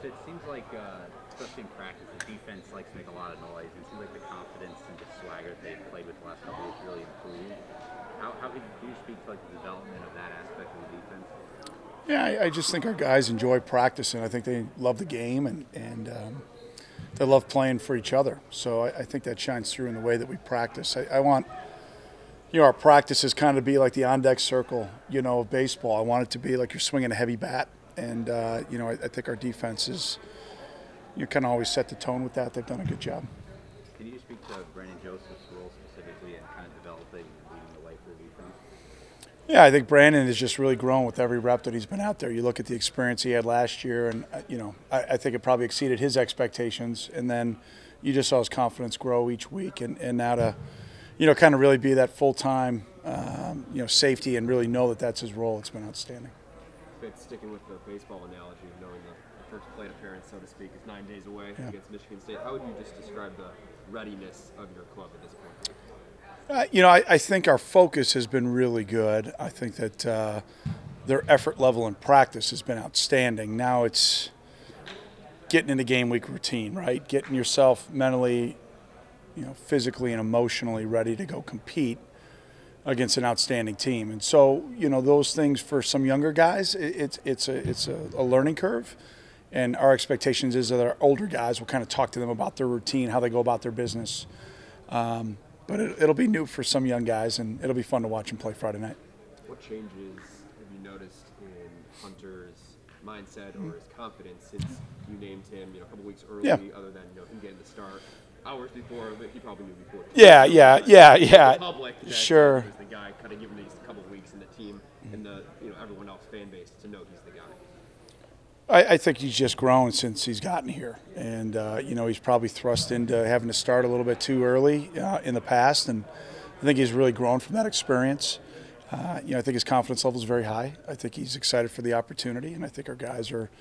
It seems like, especially in practice, the defense likes to make a lot of noise. It seems like the confidence and the swagger that they've played with the last couple of years really improved. How could you speak to like the development of that aspect of the defense? Yeah, I just think our guys enjoy practicing. I think they love the game and they love playing for each other. So I think that shines through in the way that we practice. I want, our practices kind of be like the on-deck circle, of baseball. I want it to be like you're swinging a heavy bat. And, I think our defense is, kind of always set the tone with that. They've done a good job. Can you speak to Brandon Joseph's role specifically in kind of developing and leading the way for the defense? Yeah, I think Brandon has just really grown with every rep that he's been out there. You look at the experience he had last year, and I think it probably exceeded his expectations. And then you just saw his confidence grow each week, and now to, kind of really be that full-time, safety and really know that that's his role. It's been outstanding. Fitz, sticking with the baseball analogy, knowing the first plate appearance, so to speak, is 9 days away against Michigan State. How would you just describe the readiness of your club at this point? I think our focus has been really good. I think that their effort level in practice has been outstanding. Now it's getting into game week routine, right? Getting yourself mentally, physically and emotionally ready to go compete against an outstanding team. And so, those things for some younger guys, it's a learning curve. And our expectations is that our older guys will kind of talk to them about their routine, how they go about their business. But it'll be new for some young guys, and it'll be fun to watch them play Friday night. What changes have you noticed in Hunter's mindset or his confidence since you named him, a couple weeks early, other than him getting the start hours before, but he probably knew before. Yeah. The public, Sure. He's the guy, kind of given these couple weeks in the team and the everyone else fan base to know he's the guy. I think he's just grown since he's gotten here, and he's probably thrust into having to start a little bit too early in the past, and I think he's really grown from that experience. I think his confidence level is very high. I think he's excited for the opportunity, and I think our guys are,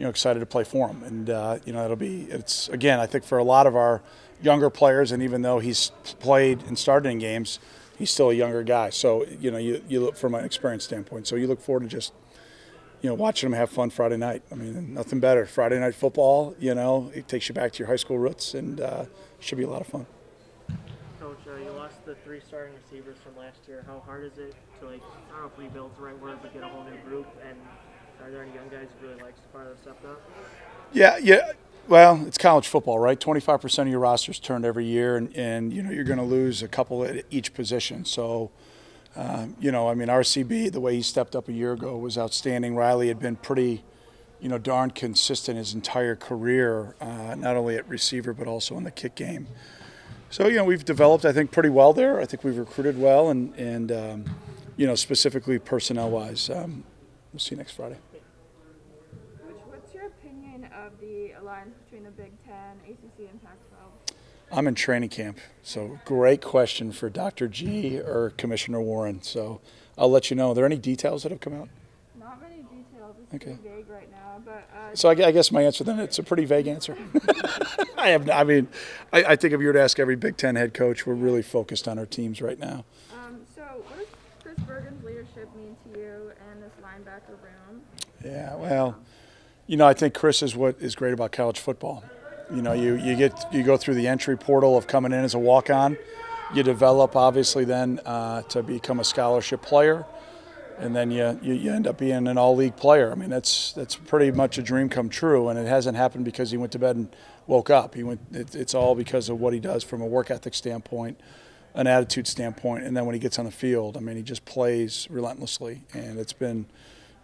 excited to play for him. And it's again, I think for a lot of our younger players, and even though he's played and started in games, he's still a younger guy. So you look from an experience standpoint. So you look forward to just watching them have fun Friday night. I mean, nothing better. Friday night football, it takes you back to your high school roots, and should be a lot of fun. Coach, you lost the 3 starting receivers from last year. How hard is it to, I don't know if rebuild's the right word, but get a whole new group? And are there any young guys who really likes part of the stepped up? Yeah. Well, it's college football, right? 25% of your roster's turned every year, and you're going to lose a couple at each position. So, RCB, the way he stepped up a year ago was outstanding. Riley had been pretty, darn consistent his entire career, not only at receiver but also in the kick game. So, we've developed, I think, pretty well there. I think we've recruited well, and specifically personnel-wise. We'll see you next Friday. What's your opinion of the alliance between the Big Ten, ACC, and Pac-12? I'm in training camp, so great question for Dr. G or Commissioner Warren. So I'll let you know. Are there any details that have come out? Not many details. It's Okay. pretty vague right now. But So I guess my answer then, it's a pretty vague answer. I think if you were to ask every Big Ten head coach, we're really focused on our teams right now. so what does Chris Bergen's leadership mean to you and this linebacker room? Yeah, well, I think Chris is what is great about college football. You go through the entry portal of coming in as a walk-on. You develop, obviously, then to become a scholarship player, and then you end up being an all-league player. I mean, that's pretty much a dream come true, and it hasn't happened because he went to bed and woke up. It's all because of what he does from a work ethic standpoint, an attitude standpoint, and then when he gets on the field, he just plays relentlessly, and it's been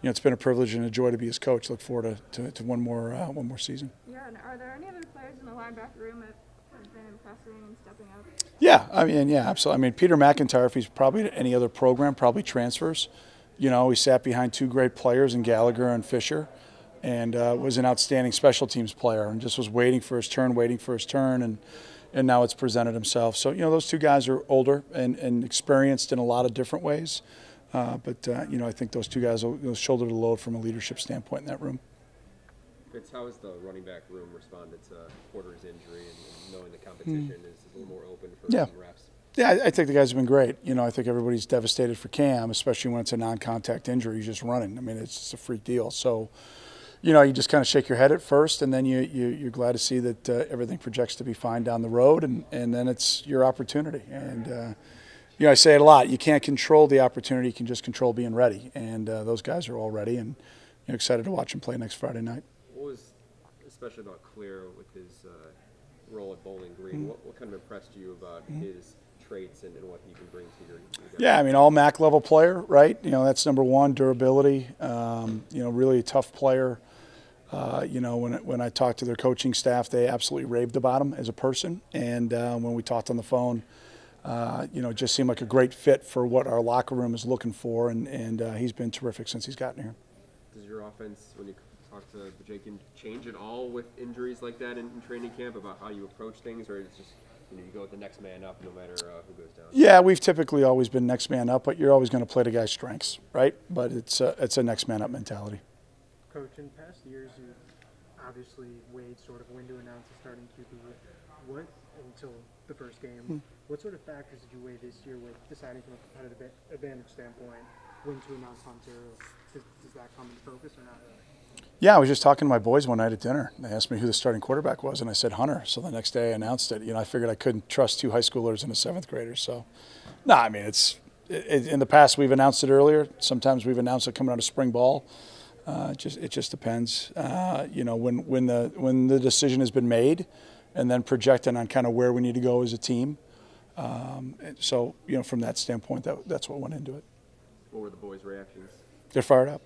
a privilege and a joy to be his coach. Look forward to one more season. Yeah, and are there any other players in the linebacker room that have been impressing and stepping up? Yeah, absolutely. Peter McIntyre, if he's probably at any other program, probably transfers. He sat behind 2 great players in Gallagher and Fisher, and was an outstanding special teams player, and just was waiting for his turn, and now it's presented himself. So, those 2 guys are older and experienced in a lot of different ways. But I think those 2 guys will shoulder the load from a leadership standpoint in that room. Fitz, how has the running back room responded to Porter's injury and knowing the competition is a little more open for reps? Yeah, I think the guys have been great. I think everybody's devastated for Cam, especially when it's a non-contact injury. He's just running. It's just a freak deal. So, you just kind of shake your head at first, and then you're glad to see that everything projects to be fine down the road, and then it's your opportunity. And I say it a lot. You can't control the opportunity; you can just control being ready. And those guys are all ready, and excited to watch them play next Friday night. What was especially about Clear with his role at Bowling Green? What kind of impressed you about his traits and what he can bring to your guys? Yeah, I mean, all MAC level player, right? That's number one. Durability. Really a tough player. When I talked to their coaching staff, they absolutely raved about him as a person. And when we talked on the phone, it just seemed like a great fit for what our locker room is looking for. And he's been terrific since he's gotten here. Does your offense, when you talk to Bajakian, change at all with injuries like that in training camp about how you approach things, or it's just you go with the next man up no matter who goes down? Yeah, we've typically always been next man up, but you're always going to play the guy's strengths, right? But it's a next man up mentality. Coach, in past years, you obviously weighed sort of when to announce a starting QB. What, until the first game, what sort of factors did you weigh this year with deciding from a competitive advantage standpoint when to announce Hunter? Does that come into focus or not really? Yeah, I was just talking to my boys one night at dinner. They asked me who the starting quarterback was, and I said Hunter. So the next day I announced it. I figured I couldn't trust two high schoolers and a seventh grader. So, no, I mean, in the past we've announced it earlier. Sometimes we've announced it coming out of spring ball. It just depends. When the decision has been made, and then projecting on kind of where we need to go as a team. So from that standpoint, that's what went into it. What were the boys' reactions? They're fired up.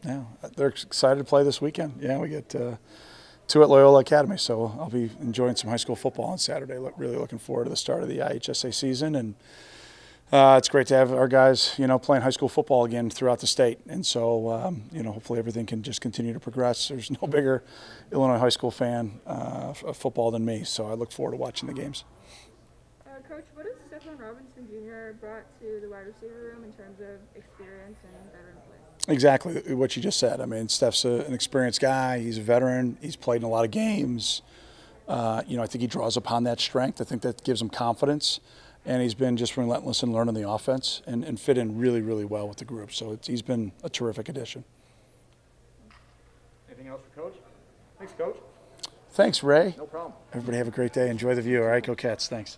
Yeah, they're excited to play this weekend. Yeah, we get two at Loyola Academy, so I'll be enjoying some high school football on Saturday. Really looking forward to the start of the IHSA season, and it's great to have our guys, playing high school football again throughout the state. And so, hopefully everything can just continue to progress. There's no bigger Illinois high school fan of football than me, so I look forward to watching the games. Coach, what has Stephon Robinson Jr. brought to the wide receiver room in terms of experience and veteran play? Exactly what you just said. I mean, Steph's an experienced guy. He's a veteran. He's played in a lot of games. I think he draws upon that strength. I think that gives him confidence. And he's been just relentless in learning the offense and fit in really, really well with the group. So he's been a terrific addition. Anything else for Coach? Thanks, Coach. Thanks, Ray. No problem. Everybody have a great day. Enjoy the view. All right, go Cats. Thanks.